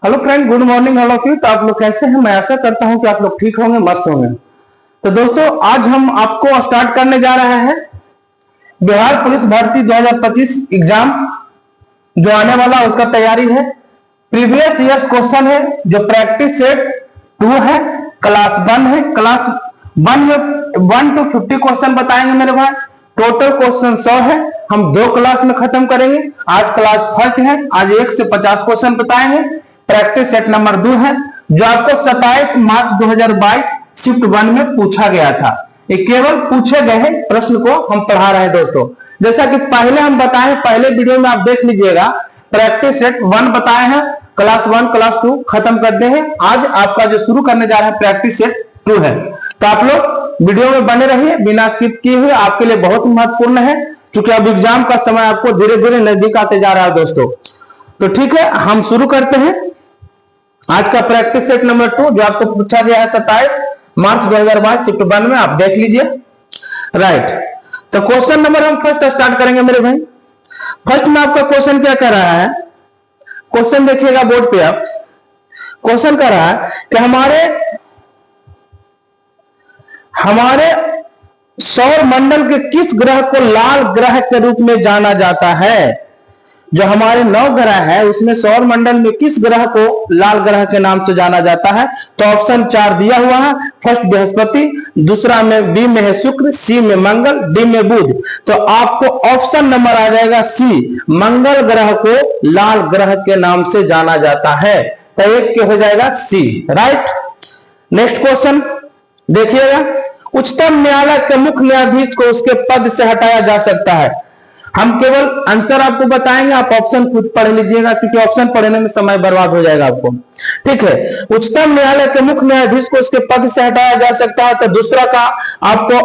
Hello friend, good morning all of you. तो आप लोग कैसे हैं? मैं आशा करता हूं कि आप लोग ठीक होंगे, मस्त होंगे। तो दोस्तों, आज हम आपको स्टार्ट करने जा रहे हैं बिहार पुलिस भर्ती 2025 एग्जाम जो आने वाला उसका तैयारी है। प्रीवियस ईयर्स क्वेश्चन है जो प्रैक्टिस सेट 2 है, क्लास 1 है। क्लास 1 में 1 to 50 क्वेश्चन बताएंगे मेरे भाई। टोटल क्वेश्चन 100 है। हम 2 क्लास में खत्म करेंगे। आज क्लास फर्स्ट है, आज 1 से 50 क्वेश्चन बताएंगे। प्रैक्टिस सेट नंबर 2 है जो आपको 27 मार्च 2022 शिफ्ट 1 में पूछा गया था। ये केवल पूछे गए प्रश्न को हम पढ़ा रहे हैं दोस्तों। जैसा कि पहले हम बताए, पहले वीडियो में आप देख लीजिएगा, प्रैक्टिस सेट 1 बताए हैं, क्लास 1 क्लास 2 खत्म करते हैं। आज आपका जो शुरू करने जा रहा है प्रैक्टिस सेट 2 है। तो आप लोग वीडियो में बने रहिए बिना स्किप किए हुए, आपके लिए बहुत महत्वपूर्ण है क्योंकि अब एग्जाम का समय आपको धीरे धीरे नजदीक आते जा रहा है दोस्तों। तो ठीक है, हम शुरू करते हैं आज का प्रैक्टिस सेट नंबर 2 जो आपको पूछा गया है 27 मार्च 2022 शिफ्ट 1 में। आप देख लीजिए। राइट, तो क्वेश्चन नंबर हम फर्स्ट स्टार्ट करेंगे मेरे भाई। फर्स्ट में आपका क्वेश्चन क्या कह रहा है? क्वेश्चन देखिएगा बोर्ड पे आप। क्वेश्चन कह रहा है कि हमारे सौर मंडल के किस ग्रह को लाल ग्रह के रूप में जाना जाता है? जो हमारे 9 ग्रह है उसमें सौर मंडल में किस ग्रह को लाल ग्रह के नाम से जाना जाता है? तो ऑप्शन 4 दिया हुआ है। फर्स्ट बृहस्पति, दूसरा में बी में है शुक्र, सी में मंगल, डी में बुध। तो आपको ऑप्शन नंबर आ जाएगा सी, मंगल ग्रह को लाल ग्रह के नाम से जाना जाता है। तो एक के हो जाएगा सी। राइट, नेक्स्ट क्वेश्चन देखिएगा। उच्चतम न्यायालय के मुख्य न्यायाधीश को उसके पद से हटाया जा सकता है। हम केवल आंसर आपको बताएंगे, आप ऑप्शन खुद पढ़ लीजिएगा क्योंकि ऑप्शन पढ़ने में समय बर्बाद हो जाएगा आपको। ठीक है, उच्चतम न्यायालय के मुख्य न्यायाधीश को उसके पद से हटाया जा सकता है। तो दूसरा का आपको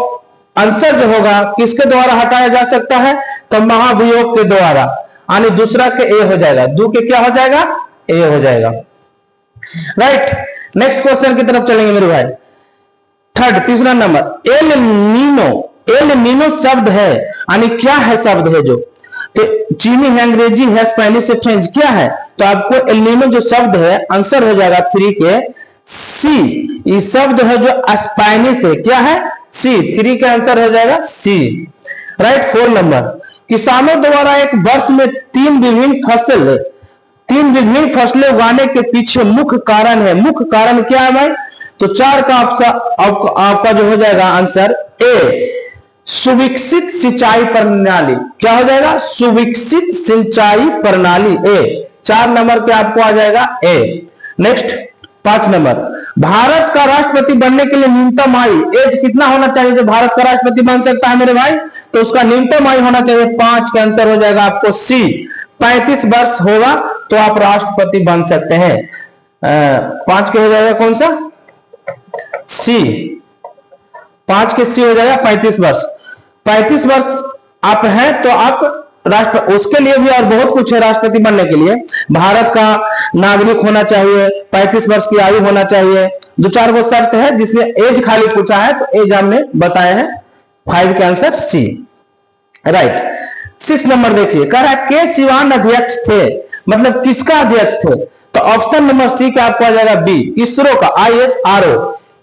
आंसर जो होगा किसके द्वारा हटाया जा सकता है? तो महाभियोग के द्वारा, यानी दूसरा के ए हो जाएगा। दो के क्या हो जाएगा? ए हो जाएगा। राइट, नेक्स्ट क्वेश्चन की तरफ चलेंगे मेरे भाई। थर्ड, तीसरा number, El Nino. El Nino शब्द है, यानी क्या है शब्द है जो? तो चीनी है, अंग्रेजी है, स्पेनिश से फ्रेंच, क्या है? तो आपको एल नीनो जो शब्द है आंसर हो जाएगा 3 के सी। ये शब्द है जो स्पेनिश है, क्या है? सी। 3 का आंसर हो जाएगा सी। राइट, 4 नंबर, किसानों द्वारा एक वर्ष में 3 विभिन्न फसलें उगाने के पीछे मुख्य कारण है। मुख्य कारण क्या है भाई? तो 4 का आपका जो हो जाएगा आंसर ए, सुविकसित सिंचाई प्रणाली। क्या हो जाएगा? सुविकसित सिंचाई प्रणाली, ए। 4 नंबर पे आपको आ जाएगा ए। नेक्स्ट 5 नंबर, भारत का राष्ट्रपति बनने के लिए न्यूनतम आयु एज कितना होना चाहिए जो भारत का राष्ट्रपति बन सकता है मेरे भाई? तो उसका न्यूनतम आयु होना चाहिए 5 का आंसर हो जाएगा आपको सी। 35 वर्ष होगा तो आप राष्ट्रपति बन सकते हैं। 5 के हो जाएगा कौन सा? सी। 5 के सी हो जाएगा 35 वर्ष। 35 वर्ष आप हैं तो आप राष्ट्र, उसके लिए भी और बहुत कुछ है राष्ट्रपति बनने के लिए। भारत का नागरिक होना चाहिए, 35 वर्ष की आयु होना चाहिए, 2-4 वो शर्त है जिसमें एज खाली पूछा है तो एज हमने बताए हैं। 5 का आंसर सी। राइट, 6 नंबर देखिए, कह रहा है के सिवान अध्यक्ष थे, मतलब किसका अध्यक्ष थे? तो ऑप्शन नंबर सी का आपको आ जाएगा बी, इसरो का, ISRO,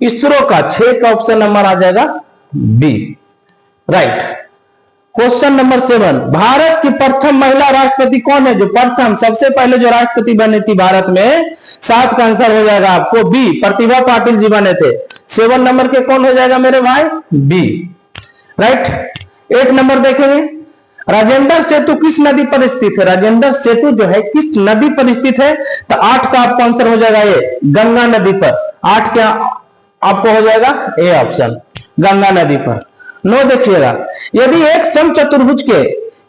इसरो का। 6 का ऑप्शन नंबर आ जाएगा B. Right, question number 7, Bharat की प्रथम महिला राष्ट्रपति कौन है? जो प्रथम सबसे पहले जो राष्ट्रपति बने थी भारत में, 7 का आंसर हो जाएगा आपको बी, प्रतिभा पाटिल जी बने थे। 7 नंबर के कौन हो जाएगा मेरे भाई? बी। राइट, 8 नंबर देखेंगे, राजेंद्र सेतु किस नदी पर स्थित है? राजेंद्र सेतु जो है किस नदी पर स्थित है? तो 8 का आपका आंसर हो जाएगा ए, गंगा नदी पर। 8 क्या आपको हो जाएगा ए ऑप्शन, गंगा नदी पर। 9 देखिएगा, यदि एक समचतुर्भुज के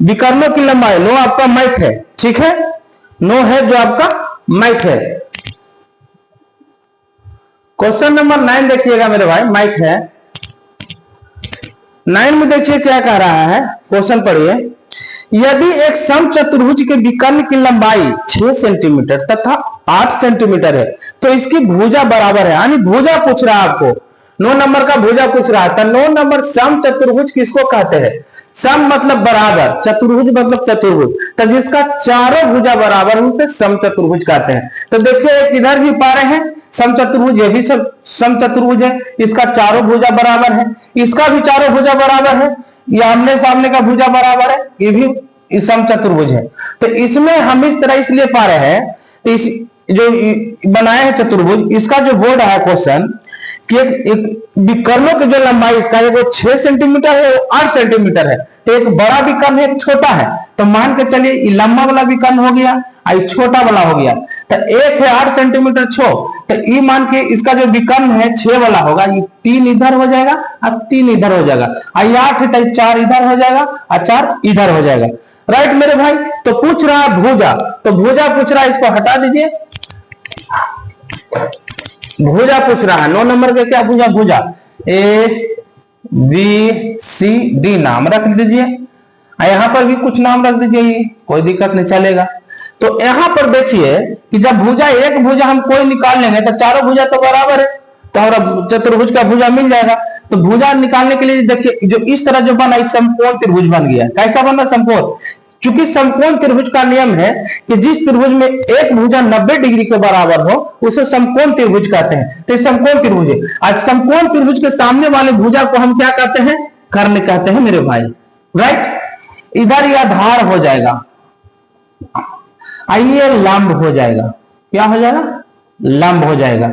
विकर्णों की लंबाई, 9 आपका मैथ है, ठीक है, 9 है जो आपका मैथ है। क्वेश्चन नंबर 9 देखिएगा मेरे भाई, मैथ है। 9 में देखिए क्या कह रहा है, क्वेश्चन पढ़िए। यदि एक समचतुर्भुज के विकर्ण की लंबाई 6 सेंटीमीटर तथा 8 सेंटीमीटर है तो इसकी भुजा बराबर है, यानी भुजा पूछ रहा है आपको। 9 नंबर का भुजा पूछ रहा है। तो 9 नंबर समचतुर्भुज किसको कहते हैं? सम मतलब बराबर, चतुर्भुज मतलब चतुर्भुज। तो जिसका चारों भुजा बराबर हो उसे समचतुर्भुज कहते हैं। तो देखिए एक इधर भी पा रहे हैं समचतुर्भुज, ये भी समचतुर्भुज है, इसका चारों भुजा बराबर है, इसका भी चारों भुजा बराबर है, ये आमने सामने का भुजा बराबर है, ये भी समचतुर्भुज है। तो इसमें हम इस तरह इसलिए पा रहे हैं, तो इस जो बनाया है चतुर्भुज, इसका जो बोर्ड है क्वेश्चन कि एक विकर्णों की जो लंबाई इसका है वो 6 सेंटीमीटर है, 8 सेंटीमीटर है। तो एक बड़ा विकर्ण है, एक छोटा है, तो मान के चलिए ये लंबा वाला विकर्ण हो गया और छोटा वाला हो गया। तो एक है 8 सेंटीमीटर तो ये मान के इसका जो विकर्ण है 6 वाला होगा, ये 3 इधर हो जाएगा और 3 इधर हो जाएगा, और 8 है तो 4 इधर हो जाएगा और 4 इधर हो जाएगा। राइट मेरे भाई। तो पूछ रहा है भुजा, तो भुजा पूछ रहा है, इसको हटा दीजिए, भुजा पूछ रहा है 9 नंबर के, क्या भुजा, भुजा ए बी सी डी नाम रख दीजिए, यहां पर भी कुछ नाम रख दीजिए, कोई दिक्कत नहीं चलेगा। तो यहां पर देखिए कि जब भुजा एक भुजा हम कोई निकाल लेंगे तो चारों भुजा तो बराबर है, तो हमारा चतुर्भुज का भुजा मिल जाएगा। तो भुजा निकालने के लिए देखिए जो इस तरह जो बना समकोण त्रिभुज बन गया। कैसा बना, समकोण। चूंकि समकोण त्रिभुज का नियम है कि जिस त्रिभुज में एक भुजा 90 डिग्री के बराबर हो उसे समकोण त्रिभुज कहते हैं। तो समकोण त्रिभुज है। आज समकोण त्रिभुज के सामने वाले भुजा को हम क्या कहते हैं, कर्ण कहते हैं मेरे भाई। राइट। इधर यह आधार हो जाएगा, आइए लंब हो जाएगा, क्या हो जाएगा, लंब हो जाएगा।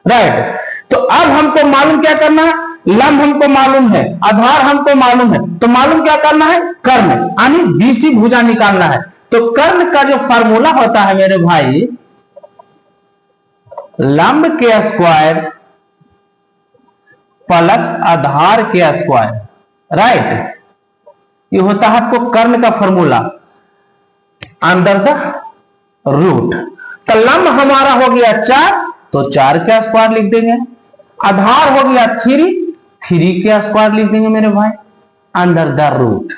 राइट। तो अब हमको मालूम क्या करना है, लंब हमको मालूम है, आधार हमको मालूम है, तो मालूम क्या करना है, कर्ण यानी बीसी भुजा निकालना है। तो कर्ण का जो फार्मूला होता है मेरे भाई, लंब के स्क्वायर प्लस आधार के स्क्वायर। राइट। ये होता है आपको कर्ण का फार्मूला अंडर द रूट। तो लंब हमारा हो गया 4, तो 4 का स्क्वायर लिख देंगे, आधार हो गया 3 के स्क्वायर लिख देंगे मेरे भाई अंडर द रूट।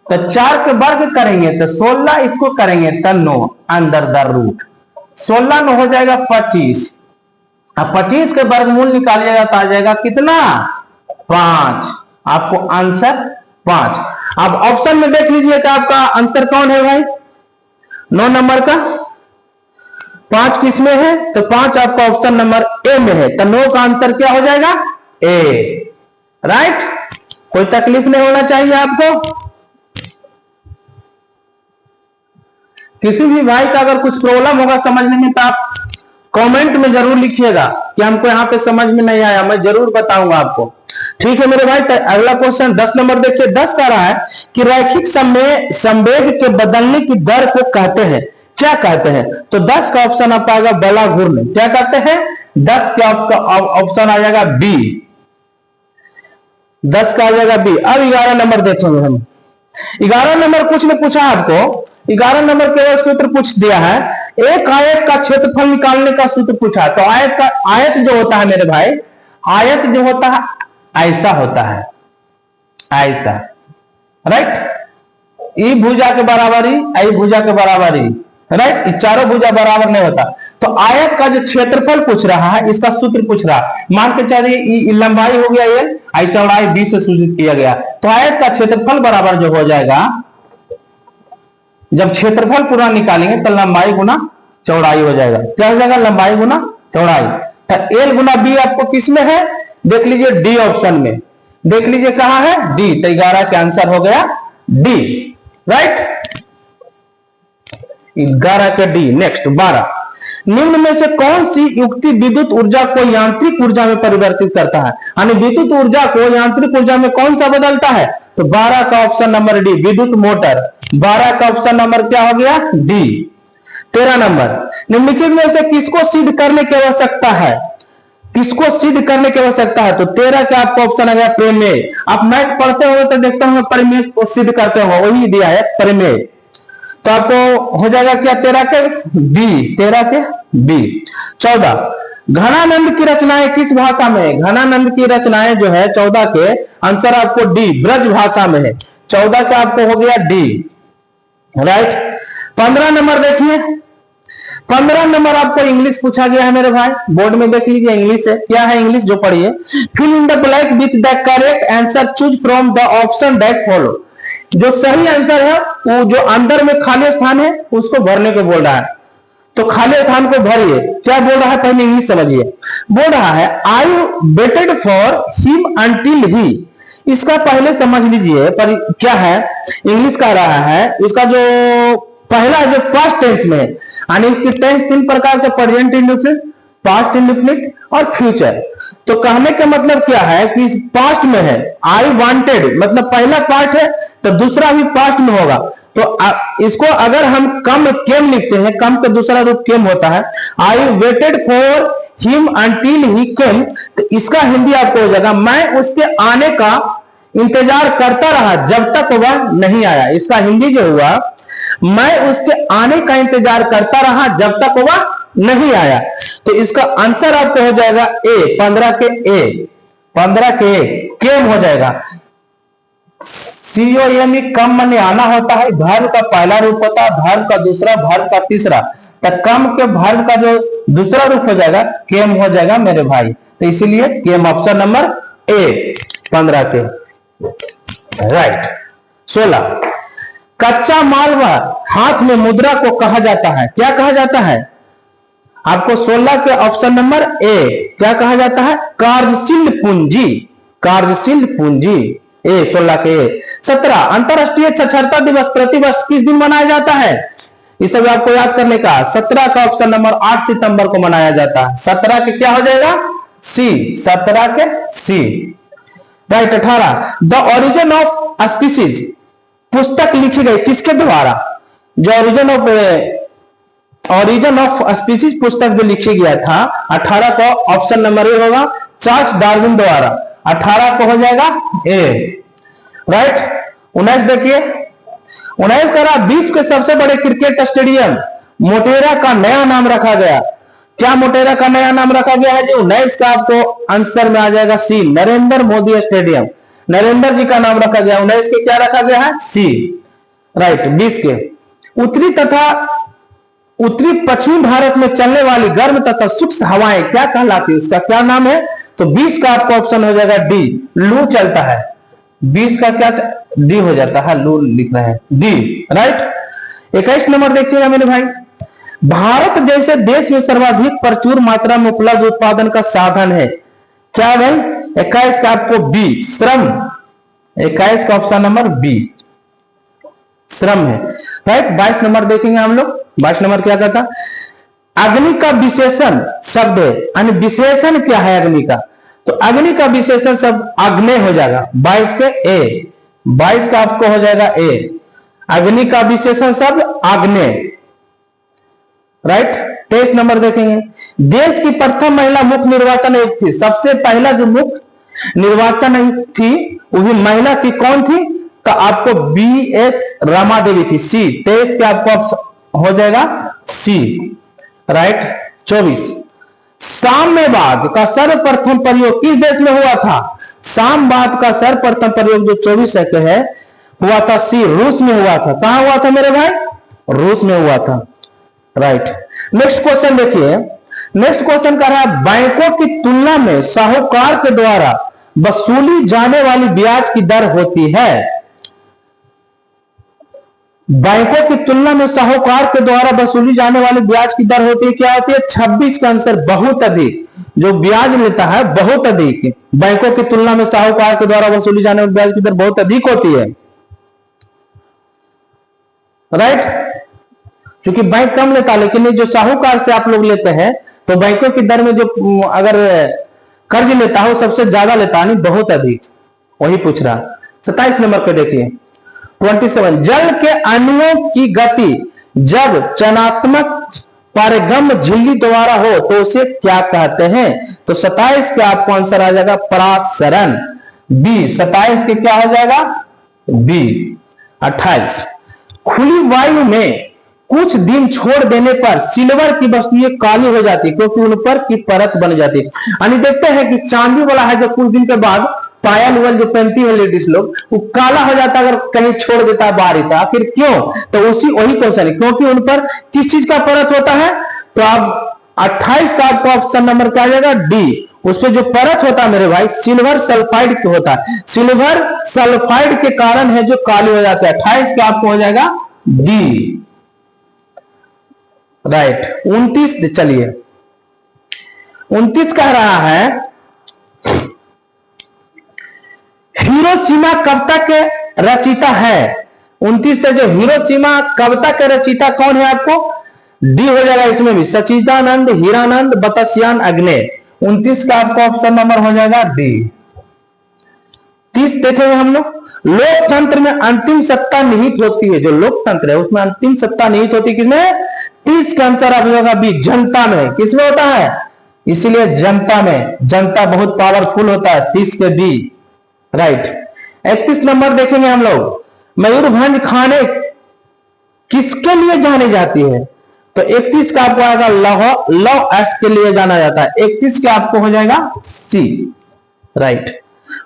तो 4 के वर्ग करेंगे तो 16, इसको करेंगे तो 9 अंडर द रूट। 16 9 हो जाएगा 25, अब 25 के वर्गमूल निकालिएगा तो आ जाएगा कितना, 5। आपको आंसर 5। अब ऑप्शन में देख लीजिएगा आपका आंसर कौन है भाई, 9 नंबर का 5 किस में है, तो 5 आपका ऑप्शन नंबर ए में है। तो 9 का आंसर क्या हो जाएगा, ए। राइट। कोई तकलीफ नहीं होना चाहिए आपको। किसी भी भाई का अगर कुछ प्रॉब्लम होगा समझने में तो आप कमेंट में जरूर लिखिएगा कि हमको यहाँ पे समझ में नहीं आया, मैं जरूर बताऊंगा आपको। ठीक है मेरे भाई। तो अगला क्वेश्चन 10 नंबर देखिए। 10 कह रहा है कि रैखिक संवेग के बदलने की दर को कहते हैं, क्या कहते हैं। तो 10 का ऑप्शन आप आएगा बला घूर्णन, क्या कहते हैं, 10 का आपका ऑप्शन आ जाएगा बी, 10 का आ जाएगा बी। अब 11 नंबर देखेंगे हम। 11 नंबर कुछ ने पूछा आपको, 11 नंबर केवल सूत्र पूछ दिया है, एक आयत का क्षेत्रफल निकालने का सूत्र पूछा। तो आयत जो होता है मेरे भाई, आयत जो होता है ऐसा होता है, ऐसा। राइट। ई भुजा के बराबरी, आई भुजा के बराबरी। राइट। ये चारों भुजा बराबर नहीं होता। तो आयत का जो क्षेत्रफल पूछ रहा है, इसका सूत्र पूछ रहा है। मान के चलिए लंबाई हो गया ये, आई चौड़ाई 20 से सूचित किया गया, तो आयत का क्षेत्रफल बराबर जो हो जाएगा, जब क्षेत्रफल पूरा निकालेंगे तो लंबाई गुना चौड़ाई हो जाएगा। क्या हो जाएगा, लंबाई गुना चौड़ाई। तो एल गुना बी आपको किस में है, देख लीजिए डी ऑप्शन में, देख लीजिए कहां है, डी। तो 11 का आंसर हो गया डी। राइट। 11 का डी। नेक्स्ट 12, निम्न में से कौन सी युक्ति विद्युत ऊर्जा को यांत्रिक ऊर्जा में परिवर्तित करता है, यानी विद्युत ऊर्जा को यांत्रिक ऊर्जा में कौन सा बदलता है। तो 12 का ऑप्शन नंबर डी, विद्युत मोटर। 12 का ऑप्शन नंबर क्या हो गया, डी। 13 नंबर, निम्नलिखित में से किसको सिद्ध करने की आवश्यकता है, किसको सिद्ध करने की आवश्यकता है। तो 13 का आपको ऑप्शन आ गया प्रमेय। आप मैथ पढ़ते हो तो देखते होंगे प्रमेय को सिद्ध करते हो, वही दिया है प्रमेय। तो आपको हो जाएगा क्या, 13 के बी, 13 के बी। 14, घनानंद की रचनाएं किस भाषा में है। घनानंद की रचनाएं जो है 14 के आंसर आपको डी, ब्रज भाषा में है। 14 का आपको हो गया डी। राइट। 15 नंबर देखिए। 15 नंबर आपको इंग्लिश पूछा गया है मेरे भाई, बोर्ड में देख लीजिए इंग्लिश है, क्या है इंग्लिश जो पढ़िए। Fill in the blank with the correct answer, choose from the option that follow. जो सही आंसर है वो जो अंदर में खाली स्थान है उसको भरने को बोल रहा है। तो खाली स्थान को भरिए। क्या बोल रहा है पहले इंग्लिश समझिए। बोल रहा है I waited for him until ही। इसका पहले समझ लीजिए पर क्या है, इंग्लिश का रहा है। इसका जो पहला जो फर्स्ट टेंस में है, यानी कि टेंस 3 प्रकार के, प्रेजेंट इंडेफिनिट, पास्ट इंडेफिनिट और फ्यूचर। तो कहने का मतलब क्या है कि इस पास्ट में है आई वांटेड, मतलब पहला पार्ट है तो दूसरा भी पास्ट में होगा। तो इसको अगर हम कम केम लिखते हैं, कम का दूसरा रूप केम होता है। I waited for him until he came, तो इसका हिंदी आपको हो जाएगा मैं उसके आने का इंतजार करता रहा जब तक वह नहीं आया। इसका हिंदी जो हुआ, मैं उसके आने का इंतजार करता रहा जब तक वह नहीं आया। तो इसका आंसर आपको हो जाएगा ए, 15 के ए, 15 के ए, केम हो जाएगा। COME कम माने आना होता है, वर्ब का पहला रूप होता है, वर्ब का दूसरा, वर्ब का तीसरा। तो कम के वर्ब का जो दूसरा रूप हो जाएगा केम हो जाएगा मेरे भाई। तो इसीलिए केम ऑप्शन नंबर ए, 15 के। राइट। 16 कच्चा माल व हाथ में मुद्रा को कहा जाता है। क्या कहा जाता है आपको? 16 के ऑप्शन नंबर ए क्या कहा जाता है? कार्यशील पूंजी, कार्यशील पूंजी ए, 16 के ए। 17 अंतरराष्ट्रीय साक्षरता दिवस प्रतिवर्ष किस दिन मनाया जाता है? इस सब आपको याद करने का। 17 का ऑप्शन नंबर 8 सितंबर को मनाया जाता है। 17 के क्या हो जाएगा? सी, 17 के C. Right. 18 the origin of species पुस्तक लिखी गई किसके द्वारा? जो ओरिजिन ऑफ स्पीसीज पुस्तक जो लिखी गया था 18 को ऑप्शन नंबर ए होगा, चार्ल्स डार्विन द्वारा। 18 को हो जाएगा ए। राइट। 19 देखिए, 19 का रहा विश्व के सबसे बड़े क्रिकेट स्टेडियम मोटेरा का नया नाम रखा गया। क्या मोटेरा का नया नाम रखा गया है? जो 19 का आपको आंसर में आ जाएगा सी, नरेंद्र मोदी स्टेडियम। नरेंद्र जी का नाम रखा गया। 19 के क्या रखा गया है? सी। राइट। 20 के उत्तरी तथा उत्तरी पश्चिमी भारत में चलने वाली गर्म तथा शुष्क हवाएं क्या कहलाती है? उसका क्या नाम है? तो 20 का आपको ऑप्शन हो जाएगा डी, लू चलता है। 20 का क्या डी हो जाता है, लू लिख रहे हैं डी। राइट। 21 नंबर देखिएगा मेरे भाई, भारत जैसे देश में सर्वाधिक प्रचुर मात्रा में उपलब्ध उत्पादन का साधन है क्या भाई? 21 का आपको बी, श्रम। 21 का ऑप्शन नंबर बी, श्रम है। राइट। 22 नंबर देखेंगे हम लोग। 22 नंबर क्या कहता? अग्नि का विशेषण शब्द है, यानी विशेषण क्या है अग्नि का? तो अग्नि का विशेषण शब्द आग्नेय हो जाएगा। 22 के ए, 22 का आपको हो जाएगा ए, अग्नि का विशेषण शब्द आग्नेय। राइट। 23 नंबर देखेंगे, देश की प्रथम महिला मुख्य निर्वाचन आयुक्त थी। सबसे पहला जो मुख्य निर्वाचन आयुक्त थी वो भी महिला थी, कौन थी? तो आपको BS रमा देवी थी, सी। 23 के आपको हो जाएगा सी। राइट। 24 साम्यवाद का सर्वप्रथम प्रयोग किस देश में हुआ था? साम्यवाद का सर्वप्रथम प्रयोग जो 24 के है हुआ था सी, रूस में हुआ था। कहां हुआ था मेरे भाई? रूस में हुआ था। राइट। नेक्स्ट क्वेश्चन देखिए, नेक्स्ट क्वेश्चन कह रहा है बैंकों की तुलना में साहूकार के द्वारा वसूली जाने वाली ब्याज की दर होती है। बैंकों की तुलना में साहूकार के द्वारा वसूली जाने वाली ब्याज की दर होती है, क्या होती है? 26 का आंसर बहुत अधिक। जो ब्याज लेता है बहुत अधिक, बैंकों की तुलना में साहूकार के द्वारा वसूली जाने वाली ब्याज की दर बहुत अधिक होती है। राइट। क्योंकि बैंक कम लेता है, लेकिन जो साहूकार से आप लोग लेते हैं तो बैंकों की दर में जो अगर कर्ज लेता है वो सबसे ज्यादा लेता है, नहीं बहुत अधिक। वही पूछ रहा। 27 नंबर पे देखिए, 27 जल के अणुओं की गति जब चयनात्मक पारगम्य झिल्ली द्वारा हो तो उसे क्या कहते हैं? तो 27 का आपको आंसर आ जाएगा परागसरण, बी। 27 के क्या हो जाएगा? बी। 28 खुली वायु में कुछ दिन छोड़ देने पर सिल्वर की वस्तुएं काली हो जाती है क्योंकि उन पर की परत बन जाती है। यानी देखते हैं कि चांदी वाला है जो कुछ दिन के बाद पायल वल जो पहनती है लेडीज लोग वो काला हो जाता है अगर कहीं छोड़ देता है बाहर था। फिर क्यों? तो वही क्वेश्चन है, क्योंकि उन पर किस चीज का परत होता है? तो आप 28 का आपको ऑप्शन नंबर क्या आ जाएगा? डी, उस पे जो परत होता है मेरे भाई सिल्वर सल्फाइड के होता है, सिल्वर सल्फाइड के कारण है जो काले हो जाते हैं। 28 का आपको हो जाएगा डी, राइट। 29 चलिए 29 कह रहा है हिरोशिमा कविता के रचयिता है। 29 से जो हिरोशिमा कविता के रचयिता कौन है आपको डी हो जाएगा इसमें भी, सच्चिदानंद हीरानंद बतस्यान अग्ने। 29 का आपको ऑप्शन नंबर हो जाएगा डी। 30 देखेंगे हम लोग, लोकतंत्र में अंतिम सत्ता निहित होती है, जो लोकतंत्र है उसमें अंतिम सत्ता निहित होती है किसमें, 30 का आंसर आप होगा बी, जनता में। किसमें होता है, इसीलिए जनता में, जनता बहुत पावरफुल होता है, 30 के बी, राइट। 31 नंबर देखेंगे हम लोग, मयूरभंज खाने किसके लिए जानी जाती है, तो 31 का आपको आएगा लौ एस के लिए जाना जाता है। 31 का आपको हो जाएगा सी, राइट।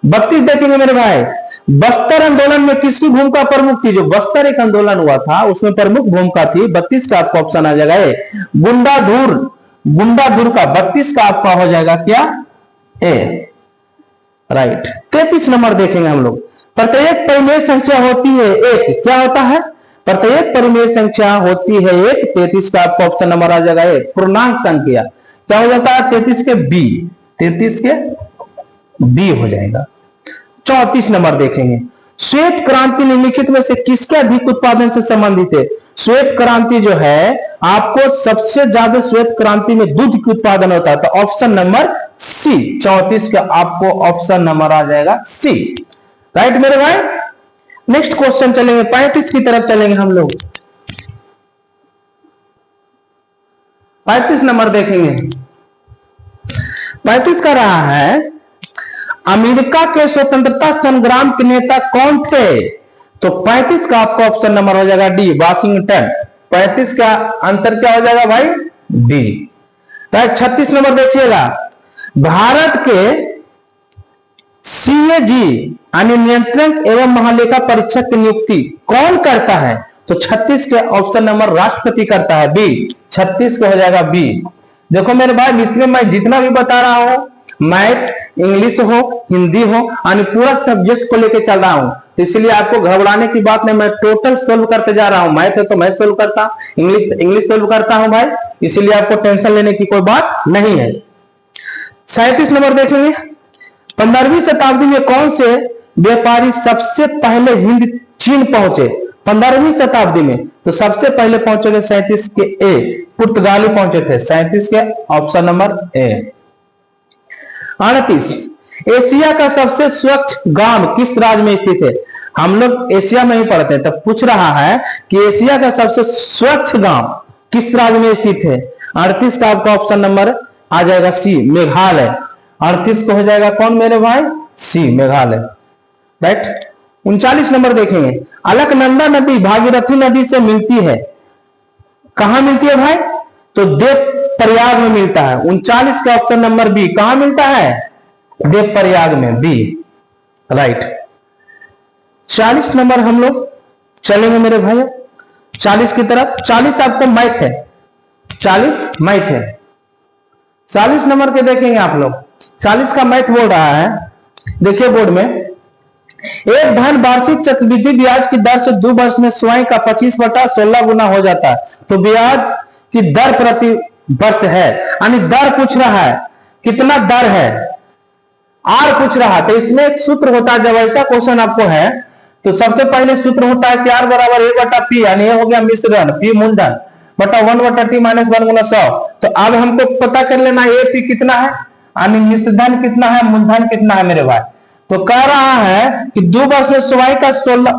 32 देखेंगे मेरे भाई, बस्तर आंदोलन में किसकी भूमिका प्रमुख थी, जो बस्तर एक आंदोलन हुआ था उसमें प्रमुख भूमिका थी। 32 का आपको ऑप्शन आ जाएगा ए, गुंडाधुर का 32 का आपका हो जाएगा क्या ए, राइट। 33 नंबर देखेंगे हम लोग, प्रत्येक परिमेय संख्या होती है एक, क्या होता है, प्रत्येक परिमेय संख्या होती है एक। 33 का आपको ऑप्शन नंबर आ जाएगा ए, पूर्णांक संख्या। क्या हो जाता है 33 के बी, 33 के बी हो जाएगा। 34 नंबर देखेंगे, श्वेत क्रांति निम्नलिखित में से किसके अधिक उत्पादन से संबंधित है। श्वेत क्रांति जो है आपको सबसे ज्यादा श्वेत क्रांति में दूध की उत्पादन होता है, तो ऑप्शन नंबर सी, 34 का आपको ऑप्शन नंबर आ जाएगा सी, राइट मेरे भाई। नेक्स्ट क्वेश्चन चलेंगे, 35 की तरफ चलेंगे हम लोग। 35 नंबर देखेंगे, 35 का रहा है अमेरिका के स्वतंत्रता संग्राम के नेता कौन थे, तो 35 का आपको ऑप्शन नंबर हो जाएगा डी, वाशिंगटन। 35 का आंसर क्या हो जाएगा भाई डी, राइट। 36 नंबर देखिएगा, भारत के सीएजी यानी नियंत्रक एवं महालेखा परीक्षक की नियुक्ति कौन करता है, तो 36 के ऑप्शन नंबर राष्ट्रपति करता है, बी। 36 का हो जाएगा बी। देखो मेरे भाई इसमें मैं जितना भी बता रहा हूं, मैथ इंग्लिश हो हिंदी हो यानी पूरा सब्जेक्ट को लेकर चल रहा हूं, इसलिए आपको घबराने की बात नहीं, मैं टोटल सोल्व करते जा रहा हूं। मैथ है तो मैं सोल्व करता, इंग्लिश सोल्व करता हूं भाई, इसीलिए आपको टेंशन लेने की कोई बात नहीं है। 37 नंबर देखेंगे, 15वीं शताब्दी में कौन से व्यापारी सबसे पहले हिंद चीन पहुंचे, 15वीं शताब्दी में, तो सबसे पहले पहुंचे 37 के ए, पुर्तगाली पहुंचे थे, 37 के ऑप्शन नंबर ए। 38, एशिया का सबसे स्वच्छ गांव किस राज्य में स्थित है, हम लोग एशिया में ही पढ़ते हैं, तब पूछ रहा है कि एशिया का सबसे स्वच्छ गांव किस राज्य में स्थित है। 38 का आपका ऑप्शन नंबर आ जाएगा सी, मेघालय। 38 को हो जाएगा कौन मेरे भाई सी, मेघालय, राइट। 39 नंबर देखेंगे, अलकनंदा नदी भागीरथी नदी से मिलती है, कहां मिलती है भाई, तो देव प्रयाग में मिलता है। 39 का ऑप्शन नंबर बी, कहां मिलता है, देव प्रयाग में, बी, राइट। 40 नंबर हम लोग चलेंगे मेरे भाई 40 की तरफ। 40 आपको मैथ है, 40 मैथ है। 40 नंबर के देखेंगे आप लोग, 40 का मैथ बोल रहा है, देखिए बोर्ड में, एक धन वार्षिक चक्रवृद्धि ब्याज की दर से 2 वर्ष में स्वयं का 25/16 गुना हो जाता है, तो ब्याज की दर प्रति वर्ष है, यानी दर पूछ रहा है, कितना दर है, आर पूछ रहा है। तो इसमें एक सूत्र होता है, जब ऐसा क्वेश्चन आपको है तो सबसे पहले सूत्र होता है कि आर बराबर ए बटा पी, यानी ये हो गया मिश्रण, पी मूलधन बटा 1/t माइनस 1 गुना 100। तो अब हमको पता कर लेना ए पी कितना है, यानी मिश्रण कितना है, मूलधन कितना है मेरे भाई। तो कह रहा है कि 2 वर्ष में स्वयं का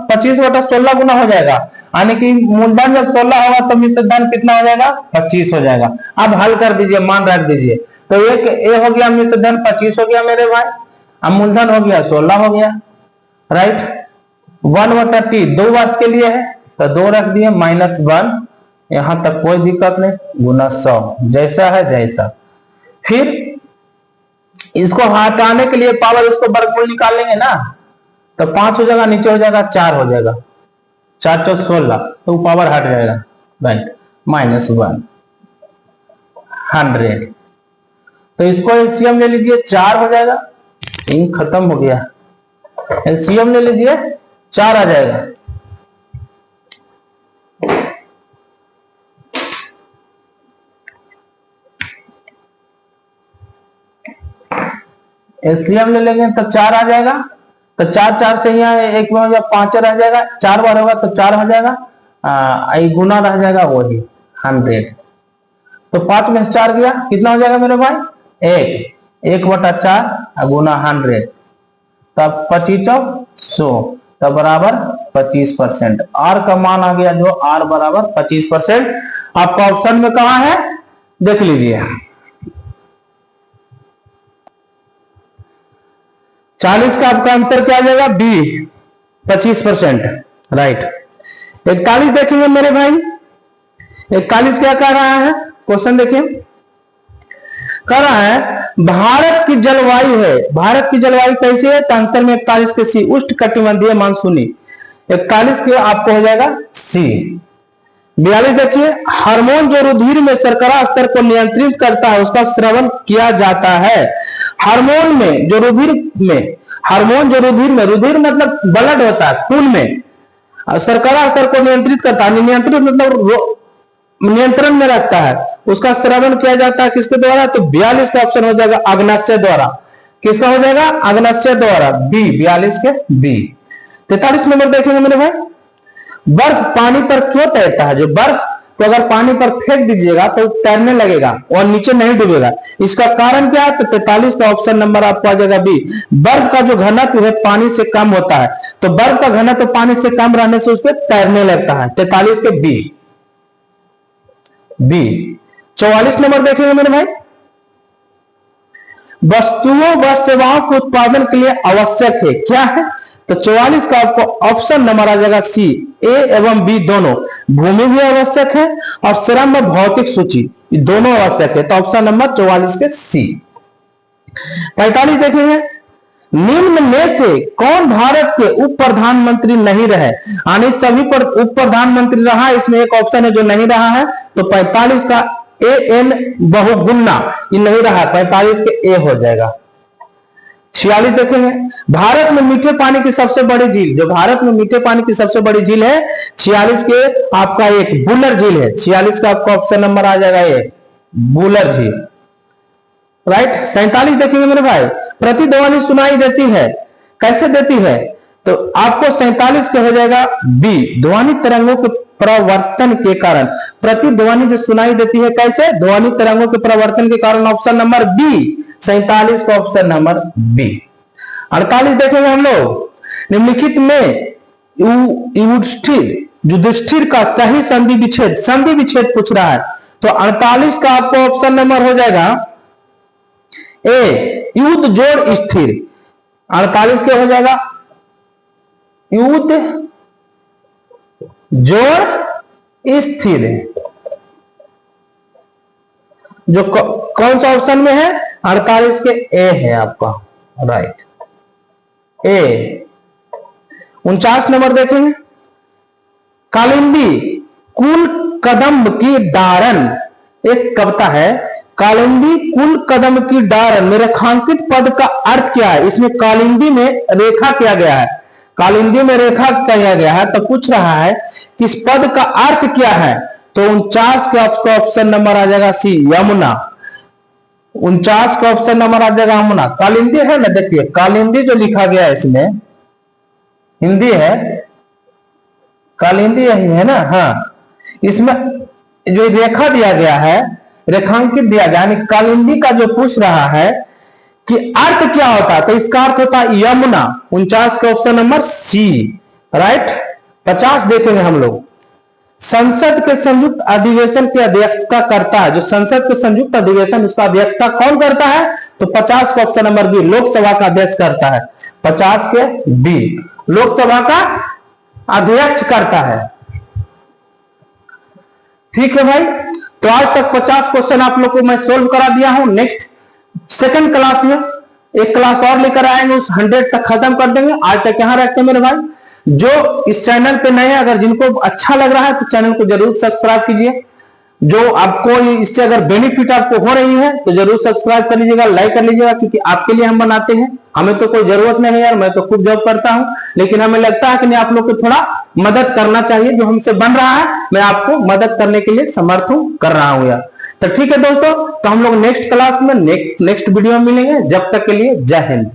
25/16 गुना हो जाएगा, यानी कि मूलधन जब 16 होगा तो मिश्रण कितना हो जाएगा, 25 हो जाएगा। अब हल कर दीजिए, मान रख दीजिए, तो एक ए हो गया, मिश्रण 25 हो गया मेरे भाई, अब मूलधन हो गया 16 हो गया, राइट। 1/t 2 वर्ष के लिए है तो 2 रख दिए, -1, यहां तक कोई दिक्कत नहीं, गुना 100, जैसा है जैसा। फिर इसको हटाने के लिए पावर, इसको वर्गमूल निकाल लेंगे ना, तो 5 हो जाएगा, नीचे हो जाएगा 4 हो जाएगा, 4 4 16, तो पावर हट जाएगा, राइट, -1 100। तो इसको एलसीएम ले लीजिए, 4 हो जाएगा। इंक खत्म हो गया, एलसीएम ले लीजिए, 4 आ जाएगा। एलसीएम ले लेंगे तो 4 आ जाएगा। तो 4 4 से यहाँ एक में हो जाएगा 5 रह जाएगा, 4 बार होगा तो 4 हो जाएगा, गुना रह जाएगा वही 100। तो 5 में से 4 गया, कितना हो जाएगा मेरे भाई? 1/4 गुना 100, तब 2500, तब बराबर 25%। आर का मान आ गया जो आर बराबर 25%। आपका ऑप्शन में कहां है देख लीजिए। 40 का आपका आंसर क्या आ जाएगा? B, 25%, right. 41 देखेंगे मेरे भाई, 41 क्या कह रहा है? क्वेश्चन देखिए, कह रहा है भारत की जलवायु है, भारत की जलवायु कैसी है? तो आंसर में 41 के सी, उष्ण कटिबंधीय मानसूनी। 41 के आपको हो जाएगा सी। 42 देखिए, हार्मोन जो रुधिर में शर्करा स्तर को नियंत्रित करता है उसका स्रवण किया जाता है। हार्मोन में जो रुधिर में, हार्मोन जो रुधिर में, रुधिर मतलब ब्लड होता है, खून में शर्करा स्तर को नियंत्रित करता है, नियंत्रित मतलब नियंत्रण में रखता है, उसका श्रवण किया जाता है किसके द्वारा? तो 42 का ऑप्शन हो जाएगा अग्नाशय द्वारा। किसका हो जाएगा? अग्नाशय द्वारा, बी, 42 के बी। 43 नंबर देखेंगे मेरे भाई, बर्फ पानी पर क्यों तैरता है? जो बर्फ तो अगर पानी पर फेंक दीजिएगा तो तैरने लगेगा और नीचे नहीं डूबेगा, इसका कारण क्या है? तो 43 का ऑप्शन नंबर आपको आ जाएगा बी। बर्फ का जो घनत्व है पानी से कम होता है, तो बर्फ का घनत्व पानी से कम रहने से उस पर तैरने लगता है। 43 के बी, बी। 44 नंबर देखेंगे मेरे भाई, वस्तुओं व सेवाओं के उत्पादन के लिए आवश्यक है, क्या है? तो 44 का आपको ऑप्शन नंबर आ जाएगा सी, ए एवं बी दोनों। भूमि भी आवश्यक है और श्रम व भौतिक सूची दोनों आवश्यक है, तो ऑप्शन नंबर 44 के सी। 45 देखेंगे, निम्न में से कौन भारत के उप प्रधानमंत्री नहीं रहे? यानी सभी पर उप प्रधानमंत्री रहा, इसमें एक ऑप्शन है जो नहीं रहा है, तो 45 का ए एन बहुगुणा ये नहीं रहा, 45 के ए हो जाएगा। 46 देखेंगे, भारत में मीठे पानी की सबसे बड़ी झील, जो भारत में मीठे पानी की सबसे बड़ी झील है 46 के आपका एक बुलर झील है। 46 का आपका ऑप्शन नंबर आ जाएगा ए, बुलर झील, राइट। 47 देखेंगे मेरे भाई, प्रतिध्वनि सुनाई देती है, कैसे देती है? तो आपको 47 के हो जाएगा बी, ध्वनि तरंगों के प्रवर्तन के कारण। प्रतिध्वनि जो सुनाई देती है कैसे? ध्वनि तरंगों के प्रवर्तन के कारण, ऑप्शन नंबर बी, 47 का ऑप्शन नंबर बी। 48 देखेंगे हम लोग, निम्नलिखित में युधिष्ठिर का सही संधि विच्छेद, संधि विच्छेद पूछ रहा है, तो 48 का आपको ऑप्शन नंबर हो जाएगा ए, युद्ध जोड़ स्थिर। 48 के हो जाएगा युद्ध जोड़ स्थिर, जो कौन सा ऑप्शन में है? 48 के ए है आपका, राइट, ए। 49 नंबर देखेंगे, कालिंदी कुल कदम की डारन, एक कविता है, कालिंदी कुल कदम की डारन में रेखांकित पद का अर्थ क्या है? इसमें कालिंदी में रेखा किया गया है, कालिंदी में रेखा किया गया है, तो पूछ रहा है कि इस पद का अर्थ क्या है? तो 49 के आपको ऑप्शन नंबर आ जाएगा सी, यमुना। 49 का ऑप्शन नंबर आ जाएगा यमुना। कालिंदी है ना, देखिए कालिंदी जो लिखा गया है इसमें हिंदी है, कालिंदी यही है ना, हाँ, इसमें जो रेखा दिया गया है, रेखांकित दिया गया, यानी कालिंदी का जो पूछ रहा है कि अर्थ क्या होता है, तो इसका अर्थ होता है यमुना। 49 का ऑप्शन नंबर सी, राइट। 50 देखेंगे हम लोग, संसद के संयुक्त अधिवेशन की अध्यक्षता करता है, जो संसद के संयुक्त अधिवेशन उसका अध्यक्षता कौन करता है? तो 50 का ऑप्शन नंबर बी, लोकसभा का अध्यक्ष करता है। 50 के बी, लोकसभा का अध्यक्ष करता है। ठीक है भाई, तो आज तक 50 क्वेश्चन आप लोग को मैं सोल्व करा दिया हूं। नेक्स्ट सेकंड क्लास में एक क्लास और लेकर आएंगे, उस 100 तक खत्म कर देंगे। आज तक यहां रखते हैं मेरे भाई। जो इस चैनल पे नए हैं, अगर जिनको अच्छा लग रहा है तो चैनल को जरूर सब्सक्राइब कीजिए, जो आपको इससे अगर बेनिफिट आपको हो रही है तो जरूर सब्सक्राइब कर लीजिएगा, लाइक कर लीजिएगा, क्योंकि आपके लिए हम बनाते हैं। हमें तो कोई जरूरत नहीं है यार, मैं तो खुद जॉब करता हूं, लेकिन हमें लगता है कि नहीं आप लोग को थोड़ा मदद करना चाहिए। जो हमसे बन रहा है मैं आपको मदद करने के लिए समर्थ हूं, कर रहा हूं यार। तो ठीक है दोस्तों, तो हम लोग नेक्स्ट क्लास में नेक्स्ट वीडियो में मिलेंगे। जब तक के लिए जय हिंद।